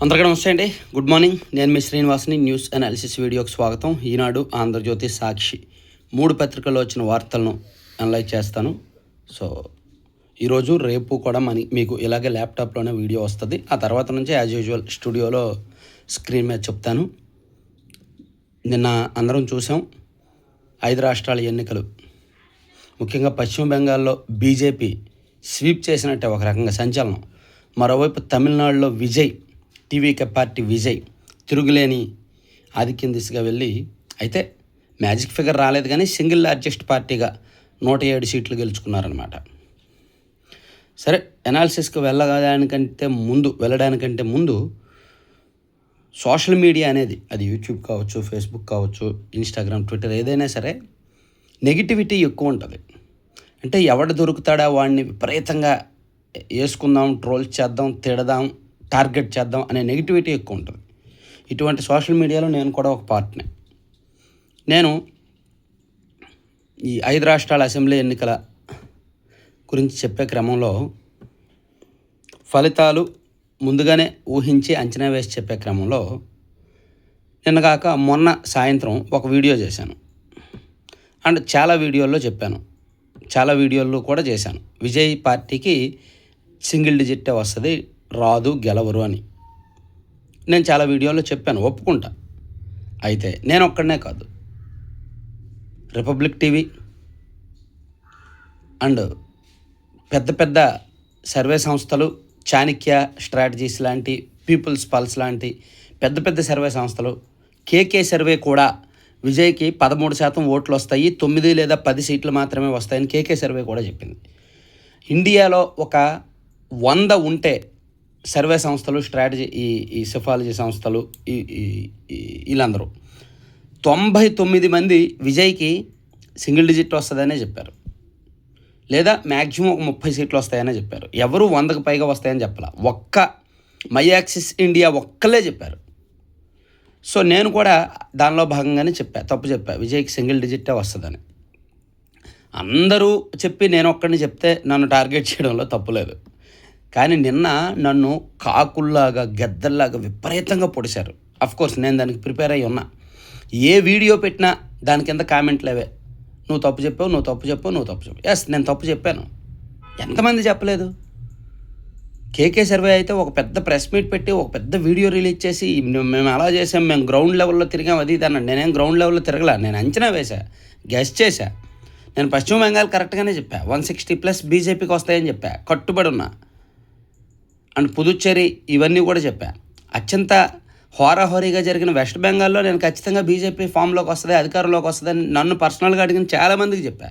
అందరికీ నమస్తే అండి. Good morning. నేను మీ శ్రీనివాస్ని. న్యూస్ అనాలిసిస్ వీడియోకి స్వాగతం. ఈనాడు, ఆంధ్రజ్యోతి, సాక్షి 3 పత్రికల్లో వచ్చిన వార్తలను అనలైజ్ చేస్తాను. సో ఈరోజు రేపు కూడా మీకు ఇలాగే ల్యాప్టాప్లోనే వీడియో వస్తుంది. ఆ తర్వాత నుంచి యాజ్ యూజువల్ స్టూడియోలో స్క్రీన్ మీద చెప్తాను. నిన్న అందరం చూసాం 5 రాష్ట్రాల ఎన్నికలు. ముఖ్యంగా పశ్చిమ బెంగాల్లో బీజేపీ స్వీప్ చేసినట్టే ఒక రకంగా సంచలనం. మరోవైపు తమిళనాడులో విజయ్, టీవీకే పార్టీ విజయ్ తిరుగులేని ఆధిక్యం దిశగా వెళ్ళి, అయితే మ్యాజిక్ ఫిగర్ రాలేదు కానీ సింగిల్ లార్జెస్ట్ పార్టీగా 107 సీట్లు గెలుచుకున్నారనమాట. సరే, ఎనాలిసిస్కి వెళ్ళడానికంటే ముందు సోషల్ మీడియా అనేది, అది యూట్యూబ్ కావచ్చు, ఫేస్బుక్ కావచ్చు, ఇన్స్టాగ్రామ్, ట్విట్టర్, ఏదైనా సరే నెగిటివిటీ ఎక్కువ ఉంటుంది. అంటే ఎవడు దొరుకుతాడా వాడిని విపరీతంగా వేసుకుందాం, ట్రోల్ చేద్దాం, తిడదాం, టార్గెట్ చేద్దాం అనే నెగిటివిటీ ఎక్కువ ఉంటుంది. ఇటువంటి సోషల్ మీడియాలో నేను కూడా ఒక పార్ట్నే. నేను ఈ 5 రాష్ట్రాల అసెంబ్లీ ఎన్నికల గురించి చెప్పే క్రమంలో ఫలితాలు ముందుగానే ఊహించి అంచనా వేసి చెప్పే క్రమంలో నిన్నగాక మొన్న సాయంత్రం ఒక వీడియో చేశాను. అండ్ చాలా వీడియోల్లో చెప్పాను, చాలా వీడియోల్లో కూడా చేశాను. విజయ్ పార్టీకి సింగిల్ డిజిట్టే వస్తుంది, రాదు, గెలవరు అని నేను చాలా వీడియోలో చెప్పాను, ఒప్పుకుంటా. అయితే నేను ఒక్కడనే కాదు, రిపబ్లిక్ టీవీ అండ్ పెద్ద పెద్ద సర్వే సంస్థలు, చాణక్య స్ట్రాటజీస్ లాంటి, పీపుల్స్ పల్స్ లాంటి పెద్ద పెద్ద సర్వే సంస్థలు, కేకే సర్వే కూడా విజయ్కి 13% ఓట్లు వస్తాయి, 9 లేదా 10 సీట్లు మాత్రమే వస్తాయని కేకే సర్వే కూడా చెప్పింది. ఇండియాలో ఒక 100 ఉంటే సర్వే సంస్థలు, స్ట్రాటజీ, ఈ సిఫాలజీ సంస్థలు, వీళ్ళందరూ 99 మంది విజయ్కి సింగిల్ డిజిట్ వస్తుందనే చెప్పారు, లేదా మ్యాక్సిమం ఒక 30 సీట్లు వస్తాయనే చెప్పారు. ఎవరు 100కు పైగా వస్తాయని చెప్పాల. ఒక్క మై యాక్సిస్ ఇండియా ఒక్కలే చెప్పారు. సో నేను కూడా దానిలో భాగంగానే తప్పు చెప్పా, విజయ్కి సింగిల్ డిజిట్టే వస్తుందని. అందరూ చెప్పి నేను ఒక్కడిని చెప్తే నన్ను టార్గెట్ చేయడంలో తప్పులేదు. కానీ నిన్న నన్ను కాకుల్లాగా, గెద్దల్లాగా విపరీతంగా పొడిశారు. అఫ్కోర్స్ నేను దానికి ప్రిపేర్ అయ్యి ఉన్నా. ఏ వీడియో పెట్టినా దాని కింద కామెంట్లేవే, నువ్వు తప్పు చెప్పావు, నువ్వు తప్పు చెప్పావు, నువ్వు తప్పు చెప్పావు. ఎస్, నేను తప్పు చెప్పాను. ఎంతమంది చెప్పలేదు? కేకే సర్వే అయితే ఒక పెద్ద ప్రెస్ మీట్ పెట్టి ఒక పెద్ద వీడియో రిలీజ్ చేసి మేము అలా చేసాం, మేము గ్రౌండ్ లెవెల్లో తిరిగాం, అది ఇది అన్నాడు. నేనేం గ్రౌండ్ లెవెల్లో తిరగలా, నేను అంచనా వేసా, గెస్ చేశా. నేను పశ్చిమ బెంగాల్ కరెక్ట్గానే చెప్పా, 160+ బీజేపీకి వస్తాయని చెప్పా, కట్టుబడి ఉన్నా. అండ్ పుదుచ్చేరి ఇవన్నీ కూడా చెప్పా. అత్యంత హోరాహోరీగా జరిగిన వెస్ట్ బెంగాల్లో నేను ఖచ్చితంగా బీజేపీ ఫామ్లోకి వస్తుంది, అధికారంలోకి వస్తుందని నన్ను పర్సనల్గా అడిగిన చాలామందికి చెప్పా.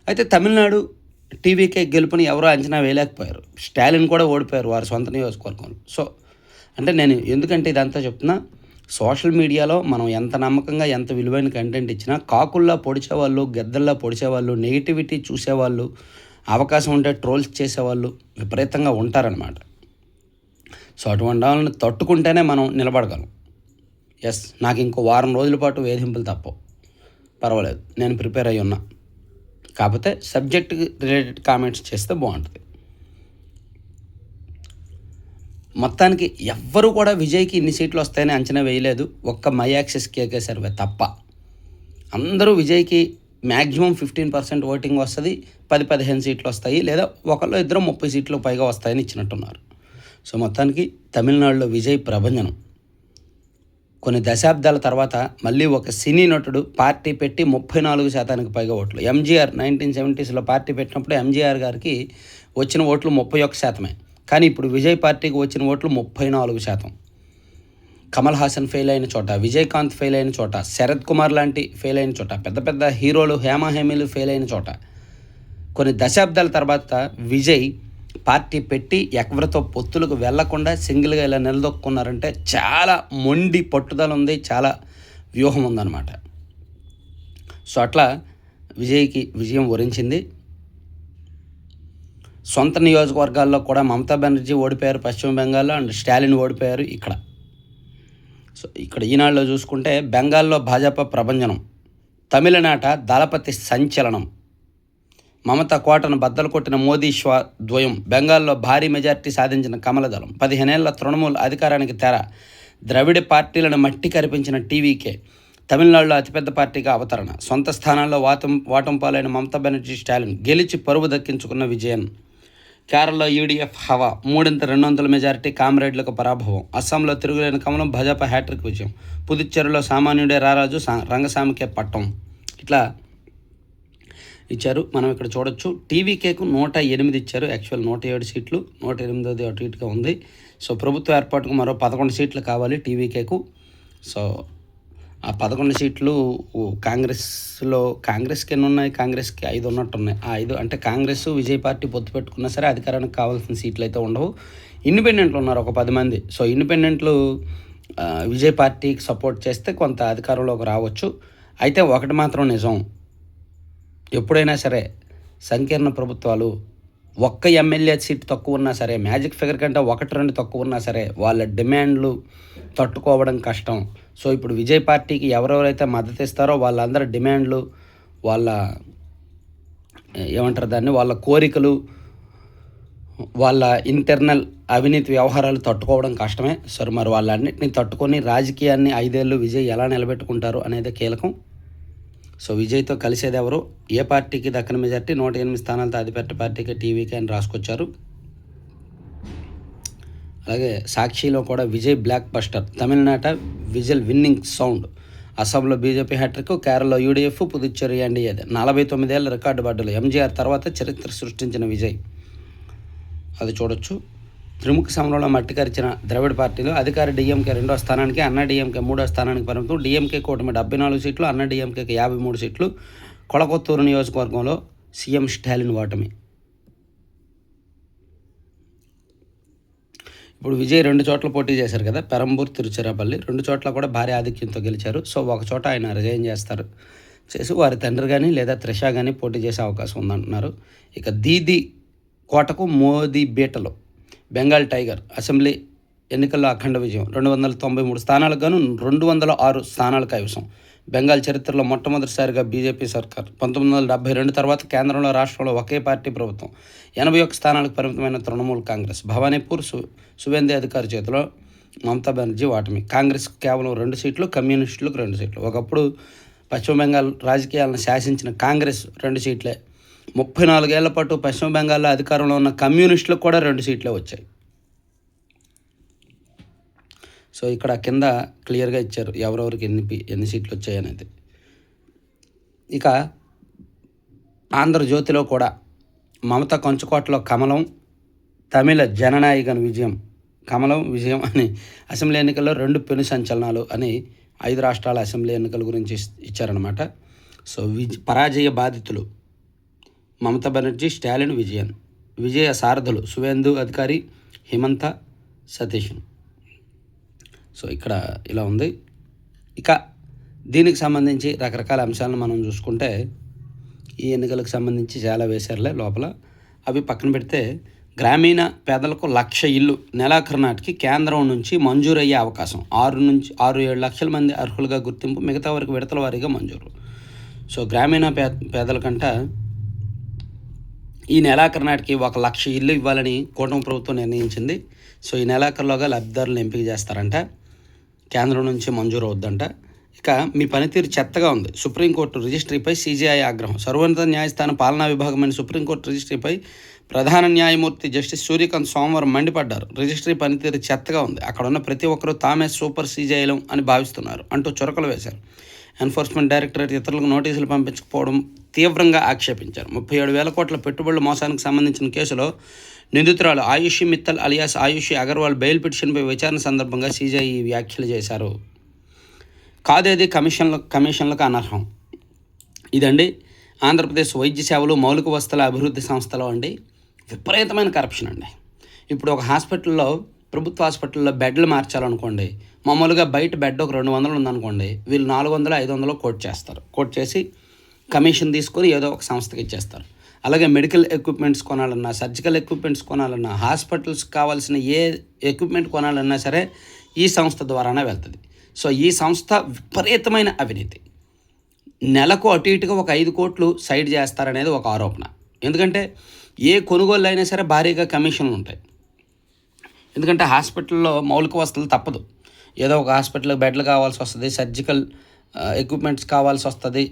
అయితే తమిళనాడు టీవీకే గెలుపుని ఎవరో అంచనా వేయలేకపోయారు. స్టాలిన్ కూడా ఓడిపోయారు వారి సొంత నియోజకవర్గంలో. సో అంటే నేను ఎందుకంటే ఇదంతా చెప్తున్నా, సోషల్ మీడియాలో మనం ఎంత నమ్మకంగా, ఎంత విలువైన కంటెంట్ ఇచ్చినా కాకుల్లా పొడిచేవాళ్ళు, గెద్దల్లా పొడిచేవాళ్ళు, నెగిటివిటీ చూసేవాళ్ళు, అవకాశం ఉంటే ట్రోల్స్ చేసేవాళ్ళు విపరీతంగా ఉంటారనమాట. సో అటువంటి వాళ్ళని తట్టుకుంటేనే మనం నిలబడగలం. ఎస్, నాకు ఇంకో వారం రోజుల పాటు వేధింపులు తప్పవు, పర్వాలేదు, నేను ప్రిపేర్ అయ్యి ఉన్నా. కాకపోతే సబ్జెక్ట్ రిలేటెడ్ కామెంట్స్ చేస్తే బాగుంటుంది. మొత్తానికి ఎవ్వరూ కూడా విజయ్కి ఇన్ని సీట్లు వస్తాయని అంచనా వేయలేదు, ఒక్క మై యాక్సిస్ కేకే సర్వే తప్ప. అందరూ విజయ్కి మ్యాక్సిమం 15% ఓటింగ్ వస్తుంది, 10-15 సీట్లు వస్తాయి, లేదా ఒకళ్ళు ఇద్దరు 30 సీట్లు పైగా వస్తాయని ఇచ్చినట్టున్నారు. సో మొత్తానికి తమిళనాడులో విజయ్ ప్రభంజనం. కొన్ని దశాబ్దాల తర్వాత మళ్ళీ ఒక సినీ నటుడు పార్టీ పెట్టి 34% పైగా ఓట్లు. ఎంజీఆర్ 1970స్లో పార్టీ పెట్టినప్పుడు ఎంజీఆర్ గారికి వచ్చిన ఓట్లు 31%. కానీ ఇప్పుడు విజయ్ పార్టీకి వచ్చిన ఓట్లు 34%. కమల్ హాసన్ ఫెయిల్ అయిన చోట, విజయకాంత్ ఫెయిల్ అయిన చోట, శరత్ కుమార్ లాంటి ఫెయిల్ అయిన చోట, పెద్ద పెద్ద హీరోలు, హేమీలు ఫెయిల్ అయిన చోట, కొన్ని దశాబ్దాల తర్వాత విజయ్ పార్టీ పెట్టి ఎవరితో పొత్తులకు వెళ్లకుండా సింగిల్గా ఇలా నిలదొక్కున్నారంటే చాలా మొండి పట్టుదల ఉంది, చాలా వ్యూహం ఉందన్నమాట. సో అట్లా విజయ్కి విజయం వరించింది. సొంత నియోజకవర్గాల్లో కూడా మమతా బెనర్జీ ఓడిపోయారు పశ్చిమ బెంగాల్లో, అండ్ స్టాలిన్ ఓడిపోయారు ఇక్కడ. సో ఇక్కడ ఈనాడులో చూసుకుంటే బెంగాల్లో భాజపా ప్రభంజనం, తమిళనాట దళపతి సంచలనం, మమత కోటను బద్దలు కొట్టిన మోదీ ద్వయం. బెంగాల్లో భారీ మెజార్టీ సాధించిన కమలదళం. 15 ఏళ్ల తృణమూల్ అధికారానికి తెర. ద్రవిడ పార్టీలను మట్టి కరిపించిన టీవీకే. తమిళనాడులో అతిపెద్ద పార్టీగా అవతరణ. సొంత స్థానాల్లో వాటం పాలైన మమతా బెనర్జీ, స్టాలిన్ గెలిచి పరువు దక్కించుకున్న విజయన్. కేరళలో యూడీఎఫ్ హవా. 3/200 మెజారిటీ కామ్రేడ్లకు పరాభవం. అస్సాంలో తిరుగులేని కమలం, భాజపా హ్యాట్రిక్ విజయం. పుదుచ్చేరిలో సామాన్యుడే రారాజు, రంగస్వామికే పట్టం. ఇట్లా ఇచ్చారు. మనం ఇక్కడ చూడొచ్చు. టీవీకేకు 108 ఇచ్చారు. యాక్చువల్ 107 సీట్లు, 108 అటు ఇటుగా ఉంది. సో ప్రభుత్వ ఏర్పాటుకు మరో 11 సీట్లు కావాలి టీవీకేకు. సో ఆ 11 సీట్లు కాంగ్రెస్కి ఎన్ని ఉన్నాయి? కాంగ్రెస్కి 5 ఉన్నట్టున్నాయి. ఆ 5 అంటే కాంగ్రెస్, విజయ్ పార్టీ పొత్తు పెట్టుకున్నా సరే అధికారానికి కావాల్సిన సీట్లు అయితే ఉండవు. ఇండిపెండెంట్లు ఉన్నారు ఒక 10 మంది. సో ఇండిపెండెంట్లు విజయ్ పార్టీకి సపోర్ట్ చేస్తే కొంత అధికారంలోకి రావచ్చు. అయితే ఒకటి మాత్రం నిజం, ఎప్పుడైనా సరే సంకీర్ణ ప్రభుత్వాలు ఒక్క ఎమ్మెల్యే సీట్ తక్కువ ఉన్నా సరే, మ్యాజిక్ ఫిగర్ కంటే 1-2 తక్కువ ఉన్నా సరే వాళ్ళ డిమాండ్లు తట్టుకోవడం కష్టం. సో ఇప్పుడు విజయ్ పార్టీకి ఎవరెవరైతే మద్దతు ఇస్తారో వాళ్ళందరి డిమాండ్లు, వాళ్ళ ఏమంటారు దాన్ని, వాళ్ళ కోరికలు, వాళ్ళ ఇంటర్నల్ అవినీతి వ్యవహారాలు తట్టుకోవడం కష్టమే. సరే మరి వాళ్ళన్నింటినీ తట్టుకొని రాజకీయాన్ని 5 ఏళ్ళు విజయ్ ఎలా నిలబెట్టుకుంటారు అనేది కీలకం. సో విజయ్తో కలిసేది ఎవరు? ఏ పార్టీకి దక్కన మెజార్టీ? 108 స్థానాలతో అధిపెట్ట పార్టీకి టీవీకి అని రాసుకొచ్చారు. అలాగే సాక్షిలో కూడా విజయ్ బ్లాక్ బస్టర్. తమిళనాట విజిల్ విన్నింగ్ సౌండ్. అస్సాంలో బీజేపీ హ్యాట్రిక్. కేరళలో యూడీఎఫ్, పుదుచ్చేరి ఎన్డీఏది. 49 ఏళ్ళ రికార్డు బడ్డలు. ఎంజీఆర్ తర్వాత చరిత్ర సృష్టించిన విజయ్. అది చూడొచ్చు. త్రిముఖ సమరంలో మట్టి కరిచిన ద్రవిడ పార్టీలు. అధికార డీఎంకే 2వ స్థానానికి, అన్నా డీఎంకే 3వ స్థానానికి పరిమితం. డీఎంకే కూటమి 74 సీట్లు, అన్నా డీఎంకేకి 53 సీట్లు. కొళకొత్తూరు నియోజకవర్గంలో సీఎం స్టాలిన్ ఓటమి. ఇప్పుడు విజయ్ 2 చోట్ల పోటీ చేశారు కదా, పెరంబూర్, తిరుచిరాపల్లి. 2 చోట్ల కూడా భారీ ఆధిక్యంతో గెలిచారు. సో ఒక చోట ఆయన రిజైన్ చేసి వారి తండ్రి కానీ లేదా త్రిష కానీ పోటీ చేసే అవకాశం ఉందంటున్నారు. ఇక దీది కోటకు మోదీ బీటలు. బెంగాల్ టైగర్. అసెంబ్లీ ఎన్నికల్లో అఖండ విజయం. 293 స్థానాలకు గాను 206 స్థానాలు కైవసం. బెంగాల్ చరిత్రలో మొట్టమొదటిసారిగా బీజేపీ సర్కార్. 1972 తర్వాత కేంద్రంలో, రాష్ట్రంలో ఒకే పార్టీ ప్రభుత్వం. 81 స్థానాలకు పరిమితమైన తృణమూల్ కాంగ్రెస్. భవానీపూర్ సువేందు అధికారి చేతిలో మమతా బెనర్జీ ఓటమి. కాంగ్రెస్కు కేవలం 2 సీట్లు, కమ్యూనిస్టులకు 2 సీట్లు. ఒకప్పుడు పశ్చిమ బెంగాల్ రాజకీయాలను శాసించిన కాంగ్రెస్ 2 సీట్లే. 34 ఏళ్ల పాటు పశ్చిమ బెంగాల్లో అధికారంలో ఉన్న కమ్యూనిస్టులకు కూడా 2 సీట్లే వచ్చాయి. సో ఇక్కడ కింద క్లియర్గా ఇచ్చారు ఎవరెవరికి ఎన్ని సీట్లు వచ్చాయి అనేది. ఇక ఆంధ్రజ్యోతిలో కూడా మమత కంచుకోటలో కమలం, తమిళ జననాయకన్ విజయం. కమలం విజయం అని అసెంబ్లీ ఎన్నికల్లో 2 పెను సంచలనాలు అని 5 రాష్ట్రాల అసెంబ్లీ ఎన్నికల గురించి ఇచ్చారనమాట. సో పరాజయ బాధితులు మమతా బెనర్జీ, స్టాలిన్, విజయన్. విజయ సారథులు సువేందు అధికారి, హిమంత సతీష్. సో ఇక్కడ ఇలా ఉంది. ఇక దీనికి సంబంధించి రకరకాల అంశాలను మనం చూసుకుంటే ఈ ఎన్నికలకు సంబంధించి చాలా వేశారులే లోపల. అవి పక్కన పెడితే గ్రామీణ పేదలకు 1,00,000 ఇల్లు నెలాఖరు నాటికి కేంద్రం నుంచి మంజూరయ్యే అవకాశం. 6-7 లక్షల మంది అర్హులుగా గుర్తింపు, మిగతా వారికి విడతల వారీగా మంజూరు. సో గ్రామీణ పేదలకంట ఈ నెలాఖరు నాటికి 1,00,000 ఇల్లు ఇవ్వాలని కూటమి ప్రభుత్వం నిర్ణయించింది. సో ఈ నెలాఖరులోగా లబ్ధిదారులను ఎంపిక చేస్తారంట. కేంద్రం నుంచి మంజూరు అవుద్దంట. ఇక మీ పనితీరు చెత్తగా ఉంది. సుప్రీంకోర్టు రిజిస్ట్రీపై సీజీఐ ఆగ్రహం. సర్వోన్నత న్యాయస్థానం పాలనా విభాగమైన సుప్రీంకోర్టు రిజిస్ట్రీపై ప్రధాన న్యాయమూర్తి జస్టిస్ సూర్యకాంత్ సోమవారం మండిపడ్డారు. రిజిస్ట్రీ పనితీరు చెత్తగా ఉంది, అక్కడ ఉన్న ప్రతి ఒక్కరూ తామే సూపర్ సీజీఐలం అని భావిస్తున్నారు అంటూ చురకలు వేశారు. ఎన్ఫోర్స్మెంట్ డైరెక్టరేట్ ఇతరులకు నోటీసులు పంపించకపోవడం తీవ్రంగా ఆక్షేపించారు. 37,000 కోట్ల పెట్టుబడుల మోసానికి సంబంధించిన కేసులో నిందితురాలు ఆయుషి మిత్తల్ అలియాస్ ఆయుషి అగర్వాల్ బెయిల్ పిటిషన్పై విచారణ సందర్భంగా సీజీఐ ఈ వ్యాఖ్యలు చేశారు. కాదేది కమిషన్లకు అనర్హం. ఇదండి ఆంధ్రప్రదేశ్ వైద్య సేవలు మౌలిక వసతుల అభివృద్ధి సంస్థలో అండి విపరీతమైన కరప్షన్ అండి. ఇప్పుడు ఒక హాస్పిటల్లో, ప్రభుత్వ హాస్పిటల్లో బెడ్లు మార్చాలనుకోండి, మామూలుగా బయట బెడ్ ఒక 200 ఉందనుకోండి, వీళ్ళు 400-500 కోట్ చేస్తారు. కోట్ చేసి కమిషన్ తీసుకొని ఏదో ఒక సంస్థకి ఇచ్చేస్తారు. అలాగే మెడికల్ ఎక్విప్మెంట్స్ కొనాలన్నా, సర్జికల్ ఎక్విప్మెంట్స్ కొనాలన్నా, హాస్పిటల్స్కి కావాల్సిన ఏ ఎక్విప్మెంట్ కొనాలన్నా సరే ఈ సంస్థ ద్వారానే వెళ్తుంది. సో ఈ సంస్థ విపరీతమైన అవినీతి. నెలకు అటు ఇటుగా ఒక 5 కోట్లు సైడ్ చేస్తారనేది ఒక ఆరోపణ. ఎందుకంటే ఏ కొనుగోలు అయినా సరే భారీగా కమిషన్లు ఉంటాయి. ఎందుకంటే హాస్పిటల్లో మౌలిక వసతులు తప్పదు. ఏదో ఒక హాస్పిటల్‌కి బెడ్లు కావాల్సి వస్తది, సర్జికల్ ఎక్విప్‌మెంట్స్ కావాల్సి వస్తది.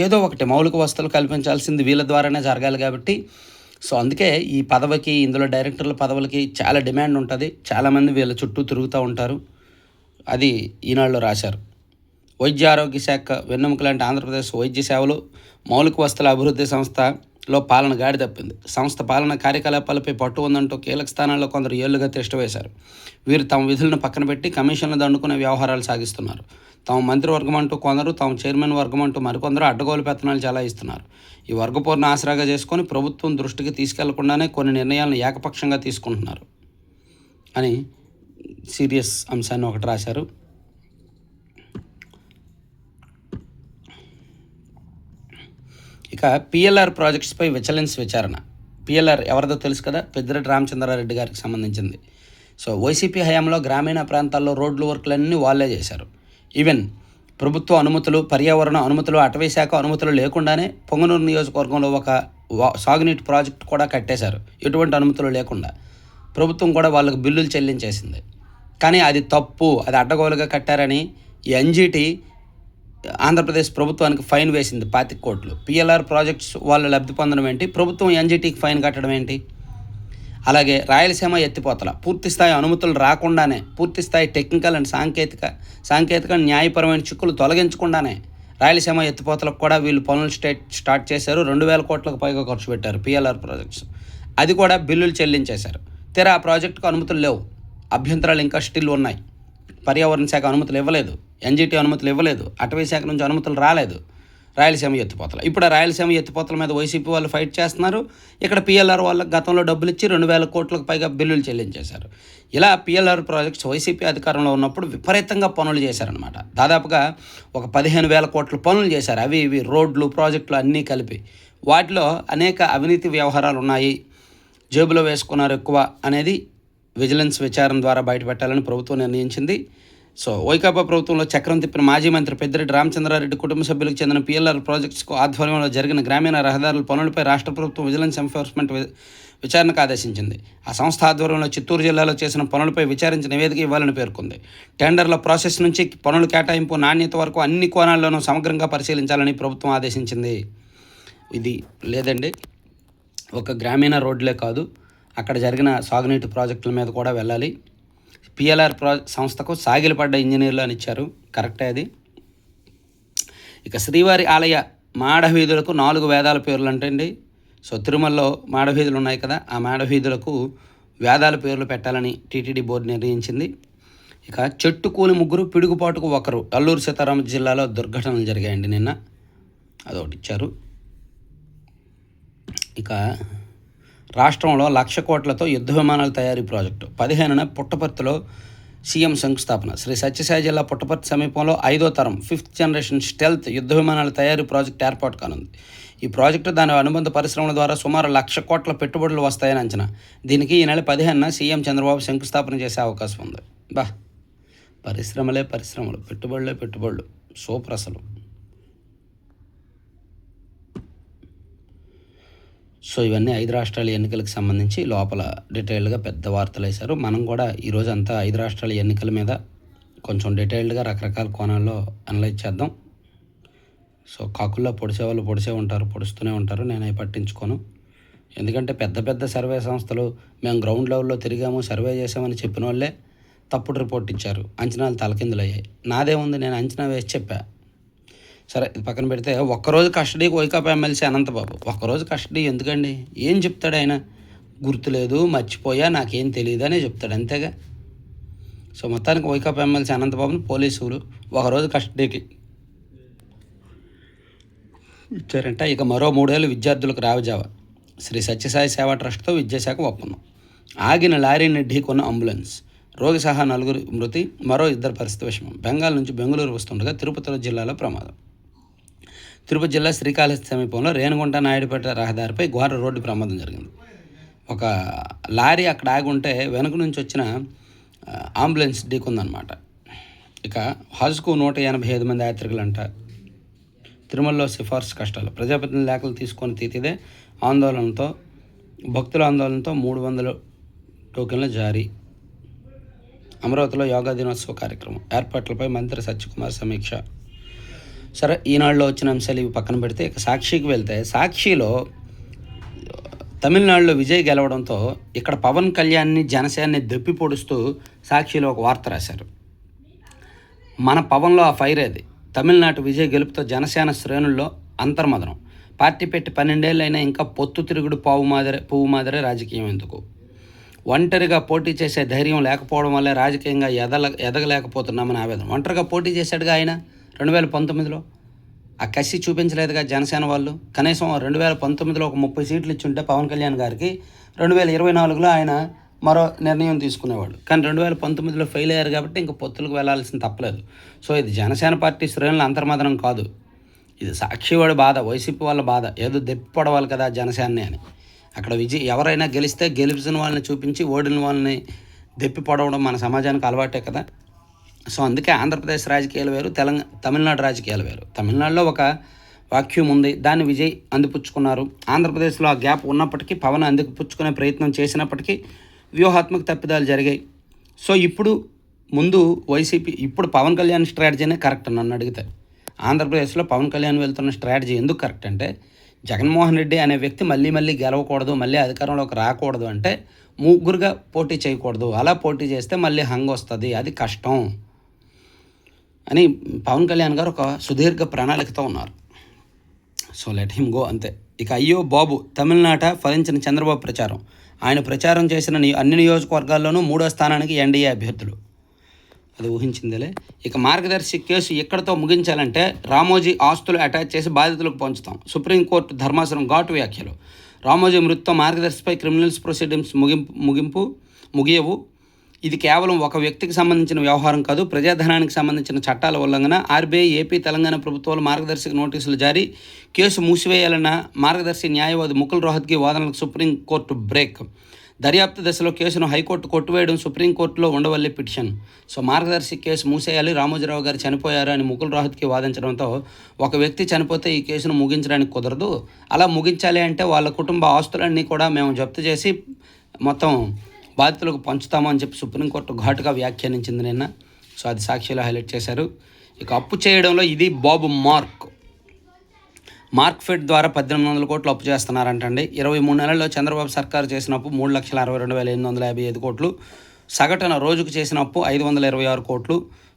ఏదో ఒకటి మౌలిక వసతులు కల్పించాల్సింది వీళ్ళ ద్వారానే జరగాలి కాబట్టి, సో అందుకే ఈ పదవికి, ఇందులో డైరెక్టర్ల పదవులకి చాలా డిమాండ్ ఉంటది. చాలామంది వీళ్ళ చుట్టూ తిరుగుతూ ఉంటారు. అది ఈనాడులో రాశారు. వైద్య ఆరోగ్య శాఖ వెన్నెముక లాంటి ఆంధ్రప్రదేశ్ వైద్య సేవలు మౌలిక వసతుల అభివృద్ధి సంస్థలో పాలన గాడి తప్పింది. సంస్థ పాలన కార్యకలాపాలపై పట్టు ఉందంటూ కీలక స్థానాల్లో కొందరు ఏళ్లుగా తిష్టవేశారు. వీరు తమ విధులను పక్కన పెట్టి కమిషన్లు దండుకునే వ్యవహారాలు సాగిస్తున్నారు. తమ మంత్రివర్గం అంటూ కొందరు, తమ చైర్మన్ వర్గం అంటూ మరికొందరు అడ్డగోలు పెత్తనాలు చెలాయిస్తున్నారు. ఈ వర్గపోరును ఆసరాగా చేసుకొని ప్రభుత్వం దృష్టికి తీసుకెళ్లకుండానే కొన్ని నిర్ణయాలను ఏకపక్షంగా తీసుకుంటున్నారు అని సీరియస్ అంశాన్ని ఒకటి రాశారు. ఇక పిఎల్ఆర్ ప్రాజెక్ట్స్పై విజిలెన్స్ విచారణ. పిఎల్ఆర్ ఎవరిదో తెలుసు కదా, పెద్దిరెడ్డి రామచంద్రారెడ్డి గారికి సంబంధించింది. సో వైసీపీ హయాంలో గ్రామీణ ప్రాంతాల్లో రోడ్లు వర్క్లన్నీ వాళ్ళే చేశారు. ఈవెన్ ప్రభుత్వ అనుమతులు, పర్యావరణ అనుమతులు, అటవీ శాఖ అనుమతులు లేకుండానే పొంగనూరు నియోజకవర్గంలో ఒక సాగునీటి ప్రాజెక్టు కూడా కట్టేశారు. ఎటువంటి అనుమతులు లేకుండా ప్రభుత్వం కూడా వాళ్ళకు బిల్లులు చెల్లించేసింది. కానీ అది తప్పు, అది అడ్డగోలుగా కట్టారని ఈ ఎన్జీటీ ఆంధ్రప్రదేశ్ ప్రభుత్వానికి ఫైన్ వేసింది 25 కోట్లు. పిఎల్ఆర్ ప్రాజెక్ట్స్ వాళ్ళు లబ్ధి పొందడం ఏంటి, ప్రభుత్వం ఎన్జీటీకి ఫైన్ కట్టడం ఏంటి? అలాగే రాయలసీమ ఎత్తిపోతల పూర్తిస్థాయి అనుమతులు రాకుండానే, పూర్తిస్థాయి టెక్నికల్ అండ్ సాంకేతిక న్యాయపరమైన చిక్కులు తొలగించకుండానే రాయలసీమ ఎత్తిపోతలకు కూడా వీళ్ళు పనులు స్టార్ట్ చేశారు. 2,000 కోట్లకు పైగా ఖర్చు పెట్టారు పిఎల్ఆర్ ప్రాజెక్ట్స్. అది కూడా బిల్లులు చెల్లించేశారు. తీరా ఆ ప్రాజెక్టుకు అనుమతులు లేవు, అభ్యంతరాలు ఇంకా స్టిల్ ఉన్నాయి. పర్యావరణ శాఖ అనుమతులు ఇవ్వలేదు, ఎన్జీటీ అనుమతులు ఇవ్వలేదు, అటవీ శాఖ నుంచి అనుమతులు రాలేదు. రాయలసీమ ఎత్తిపోతలు, ఇప్పుడు ఆ రాయలసీమ ఎత్తిపోతల మీద వైసీపీ వాళ్ళు ఫైట్ చేస్తున్నారు. ఇక్కడ పిఎల్ఆర్ వాళ్ళకి గతంలో డబ్బులు ఇచ్చి 2,000 కోట్లకు పైగా బిల్లులు చెల్లించేశారు. ఇలా పిఎల్ఆర్ ప్రాజెక్ట్స్ వైసీపీ అధికారంలో ఉన్నప్పుడు విపరీతంగా పనులు చేశారనమాట. దాదాపుగా ఒక 15,000 కోట్ల పనులు చేశారు. అవి ఇవి రోడ్లు, ప్రాజెక్టులు అన్నీ కలిపి. వాటిలో అనేక అవినీతి వ్యవహారాలు ఉన్నాయి, జేబులో వేసుకున్నారు ఎక్కువ అనేది విజిలెన్స్ విచారణ ద్వారా బయటపెట్టాలని ప్రభుత్వం నిర్ణయించింది. సో వైకాపా ప్రభుత్వంలో చక్రం తిప్పిన మాజీ మంత్రి పెద్దిరెడ్డి రామచంద్రారెడ్డి కుటుంబ సభ్యులకు చెందిన పిఎల్ఆర్ ప్రాజెక్ట్స్కు ఆధ్వర్యంలో జరిగిన గ్రామీణ రహదారుల పనులపై రాష్ట్ర ప్రభుత్వం విజిలెన్స్ ఎన్ఫోర్స్మెంట్ విచారణకు ఆదేశించింది. ఆ సంస్థ ఆధ్వర్యంలో చిత్తూరు జిల్లాలో చేసిన పనులపై విచారించి నివేదిక ఇవ్వాలని పేర్కొంది. టెండర్ల ప్రాసెస్ నుంచి పనుల కేటాయింపు, నాణ్యత వరకు అన్ని కోణాల్లోనూ సమగ్రంగా పరిశీలించాలని ప్రభుత్వం ఆదేశించింది. ఇది లేదండి, ఒక గ్రామీణ రోడ్లే కాదు, అక్కడ జరిగిన సాగునీటి ప్రాజెక్టుల మీద కూడా వెళ్ళాలి. పిఎల్ఆర్ సంస్థకు సాగిలపడ్డ ఇంజనీర్లు అని ఇచ్చారు, కరెక్టే అది. ఇక శ్రీవారి ఆలయ మాడవీధులకు 4 వేదాల పేర్లు అంటండి. సో తిరుమలలో మాడవీధులు ఉన్నాయి కదా, ఆ మాడవీధులకు వేదాల పేర్లు పెట్టాలని టీటీడీ బోర్డు నిర్ణయించింది. ఇక చెట్టు కూలి ముగ్గురు, పిడుగుపాటుకు ఒకరు, అల్లూరు సీతారామ జిల్లాలో దుర్ఘటనలు జరిగాయండి నిన్న, అదొకటి ఇచ్చారు. ఇక రాష్ట్రంలో 1,00,000 కోట్లతో యుద్ధ విమానాల తయారీ ప్రాజెక్టు 15న పుట్టపర్తిలో సీఎం శంకుస్థాపన. శ్రీ సత్యసాయి జిల్లా పుట్టపర్తి సమీపంలో 5వ తరం 5th జనరేషన్ స్టెల్త్ యుద్ధ విమానాల తయారీ ప్రాజెక్టు ఏర్పాటు కానుంది. ఈ ప్రాజెక్టు దాని అనుబంధ పరిశ్రమల ద్వారా సుమారు 1,00,000 కోట్ల పెట్టుబడులు వస్తాయని అంచనా. దీనికి ఈ నెల 15న సీఎం చంద్రబాబు శంకుస్థాపన చేసే అవకాశం ఉంది. పరిశ్రమలే పరిశ్రమలు, పెట్టుబడులే పెట్టుబడులు, సూపర్ అసలు. సో ఇవన్నీ 5 రాష్ట్రాల ఎన్నికలకు సంబంధించి లోపల డీటెయిల్డ్గా పెద్ద వార్తలు వేశారు. మనం కూడా ఈరోజు అంతా 5 రాష్ట్రాల ఎన్నికల మీద కొంచెం డీటెయిల్డ్గా రకరకాల కోణాల్లో అనలైజ్ చేద్దాం. సో కాకుల్లో పొడిసే వాళ్ళు పొడిసే ఉంటారు, పొడుస్తూనే ఉంటారు, నేను అవి పట్టించుకోను. ఎందుకంటే పెద్ద పెద్ద సర్వే సంస్థలు మేము గ్రౌండ్ లెవెల్లో తిరిగాము, సర్వే చేసామని చెప్పిన వాళ్ళే తప్పుడు రిపోర్ట్ ఇచ్చారు, అంచనాలు తలకిందులయ్యాయి. నాదేముంది, నేను అంచనా వేసి చెప్పా. సరే ఇది పక్కన పెడితే, ఒక్కరోజు కస్టడీకి వైకాపా ఎమ్మెల్సీ అనంతబాబు. ఒక్కరోజు కస్టడీ ఎందుకండి, ఏం చెప్తాడు ఆయన? గుర్తులేదు, మర్చిపోయా, నాకేం తెలియదు అనే చెప్తాడు, అంతేగా. సో మొత్తానికి వైకాపా ఎమ్మెల్సీ అనంతబాబుని పోలీసులు ఒకరోజు కస్టడీకి ఇచ్చారంట. ఇక మరో 3 ఏళ్ళు విద్యార్థులకు రావజావా. శ్రీ సత్యసాయి సేవా ట్రస్ట్తో విద్యాశాఖ ఒప్పందం. ఆగిన లారీని ఢీకొన్న అంబులెన్స్, రోగి సహా 4 మృతి, మరో 2 పరిస్థితి విషమం. బెంగాల్ నుంచి బెంగళూరు వస్తుండగా తిరుపతి జిల్లాలో ప్రమాదం. తిరుపతి జిల్లా శ్రీకాళహస్తి సమీపంలో రేణుగుంట నాయుడుపేట రహదారిపై ఘోర రోడ్డు ప్రమాదం జరిగింది. ఒక లారీ అక్కడ ఆగి ఉంటే వెనుక నుంచి వచ్చిన అంబులెన్స్ ఢీకొందనమాట. ఇక హజ్కు 185 మంది యాత్రికులంట. తిరుమలలో సిఫార్సు కష్టాలు, ప్రజాప్రతినిధుల లేఖలు తీసుకొని తీతిదే ఆందోళనతో భక్తుల ఆందోళనతో 300 టోకెన్ల జారీ. అమరావతిలో యోగా దినోత్సవ కార్యక్రమం ఏర్పాట్లపై మంత్రి సత్యకుమార్ సమీక్ష. సరే, ఈనాడులో వచ్చిన అంశాలు ఇవి పక్కన పెడితే ఇక సాక్షికి వెళ్తే, సాక్షిలో తమిళనాడులో విజయ్ గెలవడంతో ఇక్కడ పవన్ కళ్యాణ్ని జనసేనని దెప్పి పొడుస్తూ సాక్షిలో ఒక వార్త రాశారు. మన పవన్లో ఆ ఫైర్ అది. తమిళనాడు విజయ్ గెలుపుతో జనసేన శ్రేణుల్లో అంతర్మదనం. పార్టీ పెట్టి 12 ఏళ్ళైనా ఇంకా పొత్తు తిరుగుడు పువ్వు మాదిరే రాజకీయం ఎందుకు? ఒంటరిగా పోటీ చేసే ధైర్యం లేకపోవడం వల్లే రాజకీయంగా ఎదగలేకపోతున్నామని ఆవేదన. ఒంటరిగా పోటీ చేశాడుగా ఆయన 2019లో. ఆ కసి చూపించలేదుగా జనసేన వాళ్ళు. కనీసం 2019లో ఒక 30 సీట్లు ఇచ్చుంటే పవన్ కళ్యాణ్ గారికి 2024లో ఆయన మరో నిర్ణయం తీసుకునేవాడు. కానీ 2019లో ఫెయిల్ అయ్యారు కాబట్టి ఇంక పొత్తులకు వెళ్లాల్సిన తప్పలేదు. సో ఇది జనసేన పార్టీ శ్రేణుల అంతర్మదనం కాదు, ఇది సాక్షివాడి బాధ, వైసీపీ వాళ్ళ బాధ. ఏదో దెప్పి పడవాలి కదా జనసేనని అని. అక్కడ ఎవరైనా గెలిస్తే గెలిచిన వాళ్ళని చూపించి ఓడిన వాళ్ళని దెప్పి పడవడం మన సమాజానికి అలవాటే కదా. సో అందుకే ఆంధ్రప్రదేశ్ రాజకీయాలు వేరు, తమిళనాడు రాజకీయాలు వేరు. తమిళనాడులో ఒక వాక్యూమ్ ఉంది, దాన్ని విజయ్ అందిపుచ్చుకున్నారు. ఆంధ్రప్రదేశ్లో ఆ గ్యాప్ ఉన్నప్పటికీ, పవన్ అందిపుచ్చుకునే ప్రయత్నం చేసినప్పటికీ వ్యూహాత్మక తప్పిదాలు జరిగాయి. సో ముందు వైసీపీ, ఇప్పుడు పవన్ కళ్యాణ్ స్ట్రాటజీనే కరెక్ట్ నన్ను అడిగితే. ఆంధ్రప్రదేశ్లో పవన్ కళ్యాణ్ వెళ్తున్న స్ట్రాటజీ ఎందుకు కరెక్ట్ అంటే, జగన్మోహన్ రెడ్డి అనే వ్యక్తి మళ్ళీ గెలవకూడదు, మళ్ళీ అధికారంలోకి రాకూడదు అంటే ముగ్గురుగా పోటీ చేయకూడదు. అలా పోటీ చేస్తే మళ్ళీ హంగ్ వస్తుంది, అది కష్టం అని పవన్ కళ్యాణ్ గారు ఒక సుదీర్ఘ ప్రణాళికతో ఉన్నారు. సో లెట్ హిమ్ గో అంతే. ఇక అయ్యో బాబు, తమిళనాట ఫలించిన చంద్రబాబు ప్రచారం. ఆయన ప్రచారం చేసిన అన్ని నియోజకవర్గాల్లోనూ 3వ స్థానానికి ఎన్డీఏ అభ్యర్థులు. అది ఊహించిందేలే. ఇక మార్గదర్శి కేసు ఎక్కడితో ముగించాలంటే, రామోజీ ఆస్తులు అటాచ్ చేసి బాధితులకు పంచుతాం. సుప్రీంకోర్టు ధర్మాసనం ఘాటు వ్యాఖ్యలు. రామోజీ మృతితో మార్గదర్శిపై క్రిమినల్స్ ప్రొసీడింగ్స్ ముగియవు. ఇది కేవలం ఒక వ్యక్తికి సంబంధించిన వ్యవహారం కాదు, ప్రజాధనానికి సంబంధించిన చట్టాల ఉల్లంఘన. ఆర్బీఐ, ఏపీ, తెలంగాణ ప్రభుత్వాలు మార్గదర్శికి నోటీసులు జారీ. కేసు మూసివేయాలన్న మార్గదర్శి న్యాయవాది ముకుల్ రోహత్గి వాదనలకు సుప్రీంకోర్టు బ్రేక్. దర్యాప్తు దశలో కేసును హైకోర్టు కొట్టివేయడం, సుప్రీంకోర్టులో ఉండవల్లి పిటిషన్. సో మార్గదర్శి కేసు మూసేయాలి, రామోజీరావు గారు చనిపోయారు అని ముకుల్ రోహత్కి వాదించడంతో, ఒక వ్యక్తి చనిపోతే ఈ కేసును ముగించడానికి కుదరదు, అలా ముగించాలి అంటే వాళ్ళ కుటుంబ ఆస్తులన్నీ కూడా మేము జప్తు చేసి మొత్తం బాధితులకు పంచుతాము అని చెప్పి సుప్రీంకోర్టు ఘాటుగా వ్యాఖ్యానించింది నిన్న. సో అది సాక్షిలో హైలైట్ చేశారు. ఇక అప్పు చేయడంలో ఇది బాబు మార్క్ఫెడ్ ద్వారా 1800 కోట్లు అప్పు చేస్తున్నారంటండి. 23 నెలల్లో చంద్రబాబు సర్కారు చేసిన అప్పు 3,62,855 కోట్లు. సగటున రోజుకు చేసిన అప్పు 526 కోట్లు.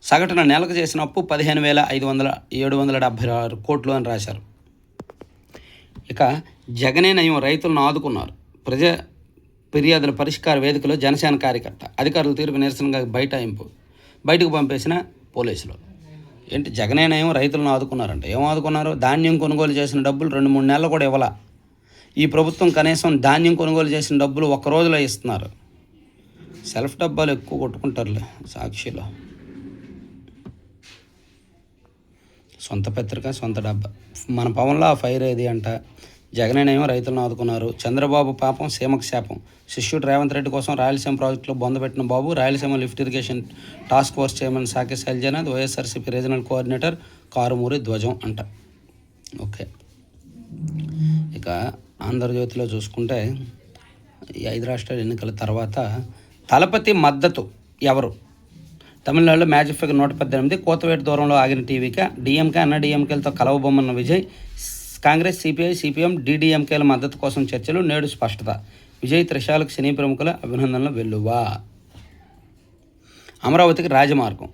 సగటున నెలకు చేసిన అప్పు 15,776 కోట్లు అని రాశారు. ఇక జగనే నయం, రైతులను ఆదుకున్నారు. ప్రజా ఫిర్యాదుల పరిష్కార వేదికలో జనసేన కార్యకర్త. అధికారుల తీర్పు నిరసనగా బయటకు పంపేసిన పోలీసులు. ఏంటి జగనే నయం, రైతులను ఆదుకున్నారంట. ఏం ఆదుకున్నారు? ధాన్యం కొనుగోలు చేసిన డబ్బులు 2-3 నెలలు కూడా ఇవ్వాల. ఈ ప్రభుత్వం కనీసం ధాన్యం కొనుగోలు చేసిన డబ్బులు ఒక్క రోజులో ఇస్తున్నారు. సెల్ఫ్ డబ్బాలు ఎక్కువ కొట్టుకుంటారులే సాక్షిలో. సొంత పత్రిక, సొంత డబ్బా. మన పవన్లో ఆ ఫైర్ ఏది అంట. జగనేనేమో రైతులను ఆదుకున్నారు. చంద్రబాబు పాపం సీమకు శాపం. శిష్యుడు రేవంత్ రెడ్డి కోసం రాయలసీమ ప్రాజెక్టులో బొందబెట్టిన Babu. Rayalaseema lift irrigation task force chairman Sake Sailajanath, YSRCP regional coordinator Karumuri ధ్వజం అంట. ఓకే, ఇక ఆంధ్రజ్యోతిలో చూసుకుంటే ఈ 5 రాష్ట్రాల ఎన్నికల తర్వాత తలపతి మద్దతు ఎవరు? తమిళనాడులో మ్యాజిక్ ఫిగర్ 118. కోతవేటు దూరంలో ఆగిన టీవీకి డిఎంకే, అన్న డిఎంకేలతో కలవబొమ్మన్న విజయ్. కాంగ్రెస్, సిపిఐ, సిపిఎం, డిడిఎంకేల మద్దతు కోసం చర్చలు, నేడు స్పష్టత. విజయ్ త్రిశాలకు సినీ ప్రముఖుల అభినందనలు వెల్లువా. అమరావతికి రాజమార్గం.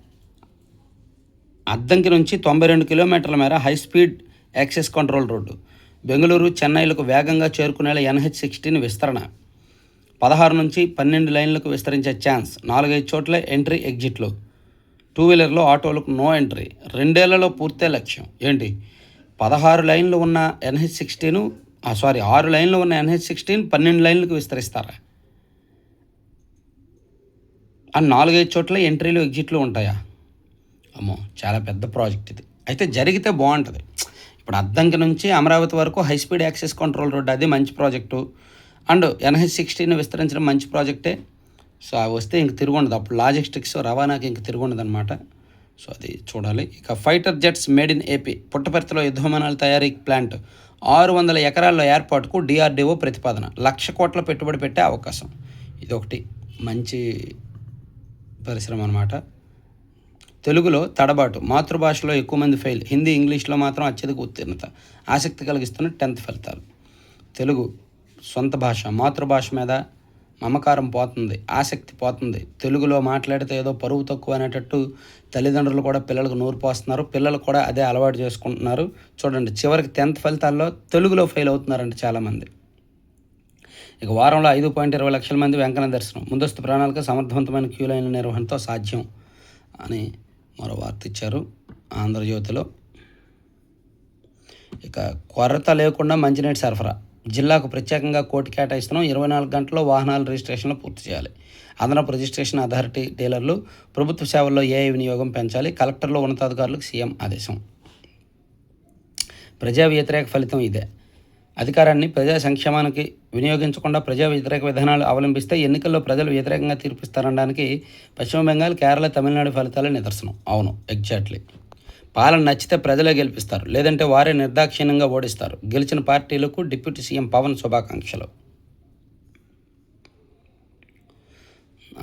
అద్దంకి నుంచి 92 కిలోమీటర్ల మేర high speed access control road. Bengaluru, చెన్నైలకు వేగంగా చేరుకునేలా NH-16 విస్తరణ. 16 నుంచి 12 లైన్లకు విస్తరించే ఛాన్స్. 4-5 చోట్ల ఎంట్రీ ఎగ్జిట్లు. 2 వీలర్లో, ఆటోలకు నో ఎంట్రీ. 2 ఏళ్లలో పూర్తే లక్ష్యం. ఏంటి 16 లైన్లు ఉన్న NH-16 6 లైన్లు ఉన్న NH-16 12 లైన్లకు విస్తరిస్తారా? ఆ 4-5 చోట్ల ఎంట్రీలు ఎగ్జిట్లు ఉంటాయా? అమ్మో, చాలా పెద్ద ప్రాజెక్ట్ ఇది. అయితే జరిగితే బాగుంటుంది. ఇప్పుడు అద్దంకి నుంచి అమరావతి వరకు హైస్పీడ్ యాక్సెస్ కంట్రోల్ రోడ్డు, అది మంచి ప్రాజెక్టు. అండ్ NH-16 విస్తరించడం మంచి ప్రాజెక్టే. సో అవి వస్తే ఇంక తిరుగుండదు. అప్పుడు లాజిస్టిక్స్, రవాణాకి ఇంక తిరుగుండదు అనమాట. సో అది చూడాలి. ఇక fighter jets made in AP, పుట్టపర్తిలో యుద్ధ విమానాల తయారీ ప్లాంట్ 600 ఎకరాల్లో ఏర్పాటుకు డిఆర్డీఓ ప్రతిపాదన, 1,00,000 కోట్ల పెట్టుబడి పెట్టే అవకాశం. ఇదొకటి మంచి పరిశ్రమ అన్నమాట. తెలుగులో తడబాటు, మాతృభాషలో ఎక్కువ మంది ఫెయిల్, హిందీ ఇంగ్లీష్లో మాత్రం అత్యధిక ఉత్తీర్ణత. ఆసక్తి కలిగిస్తున్న 10th ఫలితాలు. తెలుగు సొంత భాష, మాతృభాష మీద మమకారం పోతుంది, ఆసక్తి పోతుంది. తెలుగులో మాట్లాడితే ఏదో పరువు తక్కువ అనేటట్టు తల్లిదండ్రులు కూడా పిల్లలకు నోరు పోస్తున్నారు, పిల్లలు కూడా అదే అలవాటు చేసుకుంటున్నారు. చూడండి, చివరికి 10th ఫలితాల్లో తెలుగులో ఫెయిల్ అవుతున్నారంటే చాలామంది. ఇక వారంలో 5.20 లక్షల మంది వెంకన్న దర్శనం, ముందస్తు ప్రణాళిక సమర్థవంతమైన క్యూ లైన్ల నిర్వహణతో సాధ్యం అని మరో వార్త ఇచ్చారు ఆంధ్రజ్యోతిలో. ఇక కొరత లేకుండా మంచినీటి సరఫరా, జిల్లాకు ప్రత్యేకంగా కోటి కేటాయిస్తున్నాం, 24 గంటల్లో వాహనాల రిజిస్ట్రేషన్లు పూర్తి చేయాలి. అదనపు రిజిస్ట్రేషన్ అథారిటీ డీలర్లు, ప్రభుత్వ సేవల్లో ఏఐ వినియోగం పెంచాలి, కలెక్టర్లు ఉన్నతాధికారులకు సీఎం ఆదేశం. ప్రజా వ్యతిరేక ఫలితం ఇదే. అధికారాన్ని ప్రజా సంక్షేమానికి వినియోగించకుండా ప్రజా వ్యతిరేక విధానాలు అవలంబిస్తే ఎన్నికల్లో ప్రజలు వ్యతిరేకంగా తీర్పిస్తారనడానికి పశ్చిమ బెంగాల్, కేరళ, తమిళనాడు ఫలితాలే నిదర్శనం. అవును, ఎగ్జాక్ట్లీ. పాలన నచ్చితే ప్రజలే గెలిపిస్తారు, లేదంటే వారే నిర్దాక్షిణ్యంగా ఓడిస్తారు. గెలిచిన పార్టీలకు డిప్యూటీ సీఎం పవన్ శుభాకాంక్షలు.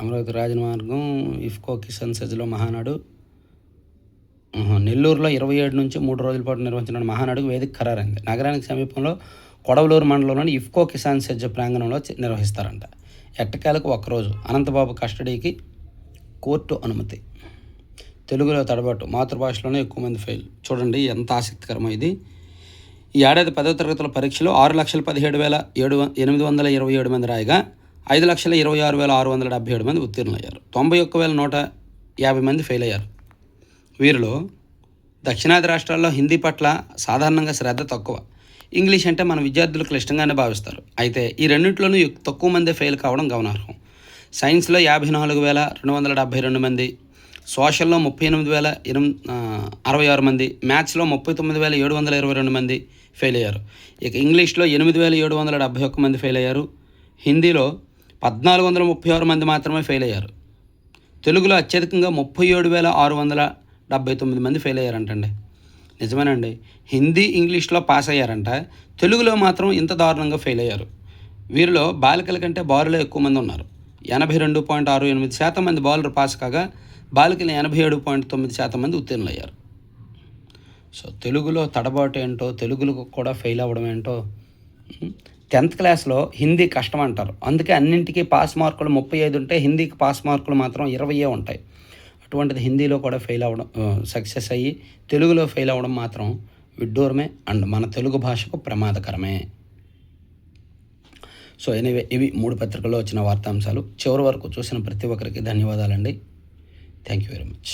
అమరావతి రాజమార్గం, ఇఫ్కో కిసాన్ సెజ్లో మహానాడు. నెల్లూరులో 27 నుంచి 3 రోజుల పాటు నిర్వహించిన మహానాడుకు వేదిక ఖరారైంది. నగరానికి సమీపంలో కొడవలూరు మండలంలోని ఇఫ్కో కిసాన్ సెజ్ ప్రాంగణంలో నిర్వహిస్తారంట. ఎట్టకేలకు ఒక్కరోజు అనంతబాబు కస్టడీకి కోర్టు అనుమతి. తెలుగులో తడబాటు, మాతృభాషలోనే ఎక్కువ మంది ఫెయిల్. చూడండి ఎంత ఆసక్తికరమో ఇది. ఈ ఏడాది 10వ తరగతుల పరీక్షలో 6,17,827 మంది రాయగా 5,26,677 మంది ఉత్తీర్ణులయ్యారు. 91,150 మంది ఫెయిల్ అయ్యారు. వీరిలో దక్షిణాది రాష్ట్రాల్లో హిందీ పట్ల సాధారణంగా శ్రద్ధ తక్కువ, ఇంగ్లీష్ అంటే మన విద్యార్థులు క్లిష్టంగానే భావిస్తారు. అయితే ఈ రెండింటిలోనూ తక్కువ మంది ఫెయిల్ కావడం గమనార్హం. సైన్స్లో 54,272 మంది, సోషల్లో 38,066 మంది, మ్యాథ్స్లో 39,722 మంది ఫెయిల్ అయ్యారు. ఇక ఇంగ్లీష్లో 8,771 మంది ఫెయిల్ అయ్యారు. హిందీలో 1,436 మంది మాత్రమే ఫెయిల్ అయ్యారు. తెలుగులో అత్యధికంగా 37,679 మంది ఫెయిల్ అయ్యారంటండి. నిజమేనండి, హిందీ ఇంగ్లీష్లో పాస్ అయ్యారంట, తెలుగులో మాత్రం ఇంత దారుణంగా ఫెయిల్ అయ్యారు. వీరిలో బాలికల కంటే బాలులే ఎక్కువ మంది ఉన్నారు. 82.68% మంది బాలురు పాస్ కాగా బాలికలు 87.9% మంది ఉత్తీర్ణులయ్యారు. సో తెలుగులో తడబాటు ఏంటో, తెలుగులో కూడా ఫెయిల్ అవ్వడం ఏంటో. 10th క్లాస్లో హిందీ కష్టం అంటారు, అందుకే అన్నింటికీ పాస్ మార్కులు 35 ఉంటే హిందీకి పాస్ మార్కులు మాత్రం 20 ఉంటాయి. అటువంటిది హిందీలో కూడా ఫెయిల్ అవ్వడం, సక్సెస్ అయ్యి తెలుగులో ఫెయిల్ అవ్వడం మాత్రం విడ్డూరమే అండ్ మన తెలుగు భాషకు ప్రమాదకరమే. సో ఎనీవే, ఇవి 3 పత్రికల్లో వచ్చిన వార్తాంశాలు. చివరి వరకు చూసిన ప్రతి ఒక్కరికి ధన్యవాదాలండి. Thank you very much.